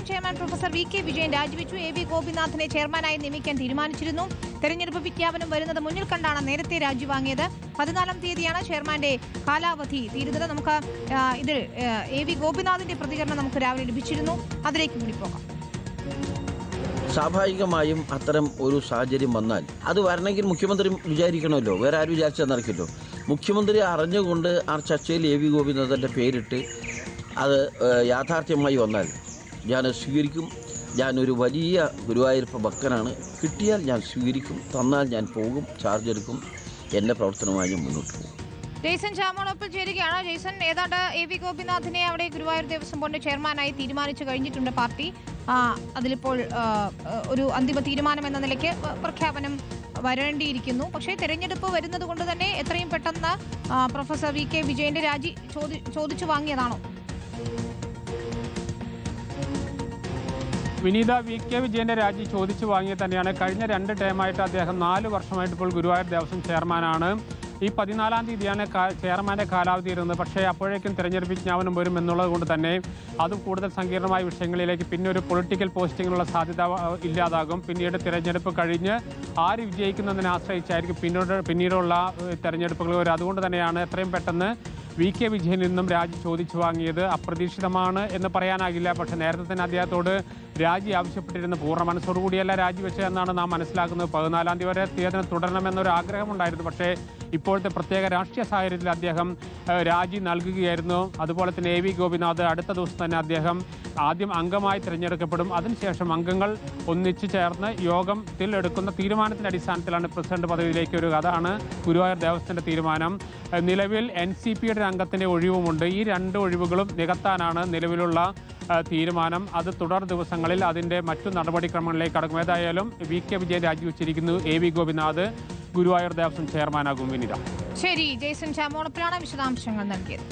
Devaswom chairman professor VK. Vijayan രാജിവെച്ചു. എ.വി. ഗോപിനാഥിനെ ചെയർമാനായി നിയമിക്കാൻ തീരുമാനിച്ചിരുന്നു. തെരഞ്ഞെടുപ്പ് വിജ്ഞാപനം വരുന്നത് മുന്നിൽ കണ്ടാണ് നേരത്തെ രാജി വാങ്ങിയത്. 14-ാം തീയതിയാണ് ചെയർമാന്റെ കാലാവധി തീരുന്നത്. നമുക്ക് ഇതിൽ എ.വി. ഗോപിനാഥിന്റെ പ്രതികരണം നമുക്ക് രാവിലെ ലഭിച്ചിരുന്നു. അതിലേക്ക് കൂടി പോകാം. സ്വാഭാവികമായും അത്തരം ഒരു സാഹചര്യം വന്നാൽ അത് വരണമെങ്കിൽ മുഖ്യമന്ത്രി വിചാരിക്കണമല്ലോ, വേറെ ആരും വിചാരിച്ചാൽ നടക്കില്ലോ. മുഖ്യമന്ത്രി അറിഞ്ഞുകൊണ്ട് ആ ചർച്ചയിൽ എ.വി. ഗോപിനാഥൻ്റെ പേരിട്ട് അത് യാഥാർത്ഥ്യമായി വന്നാൽ ഞാൻ സ്വീകരിക്കും. ഞാനൊരു വലിയ ഗുരുവായൂരപ്പ ഭക്തനാണ്. കിട്ടിയാൽ ഞാൻ സ്വീകരിക്കും, തന്നാൽ ഞാൻ പോകും, ചാർജ് എടുക്കും, എൻ്റെ പ്രവർത്തനമായി മുന്നോട്ട് പോകും. ജെയ്സൺ ചാമോളൊപ്പം ചേരുകയാണ്. ജെയ്സൺ, ഏതാണ്ട് എ.വി. ഗോപിനാഥിനെ അവിടെ ഗുരുവായൂർ ദേവസ്വം ബോർഡിന്റെ ചെയർമാനായി തീരുമാനിച്ചു കഴിഞ്ഞിട്ടുണ്ട് പാർട്ടി. അതിലിപ്പോൾ ഒരു അന്തിമ തീരുമാനം എന്ന നിലയ്ക്ക് പ്രഖ്യാപനം വരേണ്ടിയിരിക്കുന്നു. പക്ഷേ തെരഞ്ഞെടുപ്പ് വരുന്നത് കൊണ്ട് തന്നെ എത്രയും പെട്ടെന്ന് പ്രൊഫസർ വി.കെ. വിജയന്റെ രാജി ചോദിച്ചു വാങ്ങിയതാണോ? വിനീത, വി.കെ. വിജയന്റെ രാജി ചോദിച്ചു വാങ്ങിയത് തന്നെയാണ്. കഴിഞ്ഞ 2 ടേമായിട്ട് അദ്ദേഹം 4 വർഷമായിട്ട് ഇപ്പോൾ ഗുരുവായൂർ ദേവസ്വം ചെയർമാനാണ്. ഈ 14-ാം തീയതിയാണ് ചെയർമാൻ്റെ കാലാവധി ഇരുന്നത്. പക്ഷേ അപ്പോഴേക്കും തെരഞ്ഞെടുപ്പ് വിജ്ഞാപനം വരും എന്നുള്ളത് കൊണ്ട് തന്നെ അതും കൂടുതൽ സങ്കീർണമായ വിഷയങ്ങളിലേക്ക് പിന്നെ ഒരു പൊളിറ്റിക്കൽ പോസ്റ്റിങ്ങിനുള്ള സാധ്യത ഇല്ലാതാകും. പിന്നീട് തിരഞ്ഞെടുപ്പ് കഴിഞ്ഞ് ആര് വിജയിക്കുന്നതിനെ ആശ്രയിച്ചായിരിക്കും പിന്നീടുള്ള തെരഞ്ഞെടുപ്പുകൾ വരും. അതുകൊണ്ട് തന്നെയാണ് എത്രയും പെട്ടെന്ന് വി.കെ. വിജയനിൽ നിന്നും രാജി ചോദിച്ചു വാങ്ങിയത്. അപ്രതീക്ഷിതമാണ് എന്ന് പറയാനാകില്ല. പക്ഷേ നേരത്തെ തന്നെ അദ്ദേഹത്തോട് രാജി ആവശ്യപ്പെട്ടിരുന്ന പൂർണ്ണ മനസ്സോടുകൂടിയല്ല രാജിവെച്ചതെന്നാണ് നാം മനസ്സിലാക്കുന്നത്. 14-ാം തീയതി വരെ തീയതി തുടരണമെന്നൊരു ആഗ്രഹമുണ്ടായിരുന്നു. പക്ഷേ ഇപ്പോഴത്തെ പ്രത്യേക രാഷ്ട്രീയ സാഹചര്യത്തിൽ അദ്ദേഹം രാജി നൽകുകയായിരുന്നു. അതുപോലെ തന്നെ എ.വി. ഗോപിനാഥ് അടുത്ത ദിവസം തന്നെ അദ്ദേഹം ആദ്യം അംഗമായി തിരഞ്ഞെടുക്കപ്പെടും. അതിനുശേഷം അംഗങ്ങൾ ഒന്നിച്ചു ചേർന്ന് യോഗത്തിൽ എടുക്കുന്ന തീരുമാനത്തിൻ്റെ അടിസ്ഥാനത്തിലാണ് പ്രസിഡന്റ് പദവിയിലേക്ക് വരിക. അതാണ് ഗുരുവായൂർ ദേവസ്വത്തിൻ്റെ തീരുമാനം. നിലവിൽ NCPയുടെ അംഗത്തിൻ്റെ ഒഴിവുമുണ്ട്. ഈ 2 ഒഴിവുകളും നികത്താനാണ് നിലവിലുള്ള തീരുമാനം. അത് തുടർ ദിവസങ്ങളിൽ അതിൻ്റെ മറ്റു നടപടിക്രമങ്ങളിലേക്ക് കടക്കും. ഏതായാലും വി.കെ. വിജയൻ രാജിവെച്ചിരിക്കുന്നു. എ.വി. ഗോപിനാഥ് ഗുരുവായൂർ ദേവസ്വം ചെയർമാനാകും. വിനിത. ശരി, ജെയ്സൺ ചാമോളപ്പിലാണ് വിശദാംശങ്ങൾ നൽകിയത്.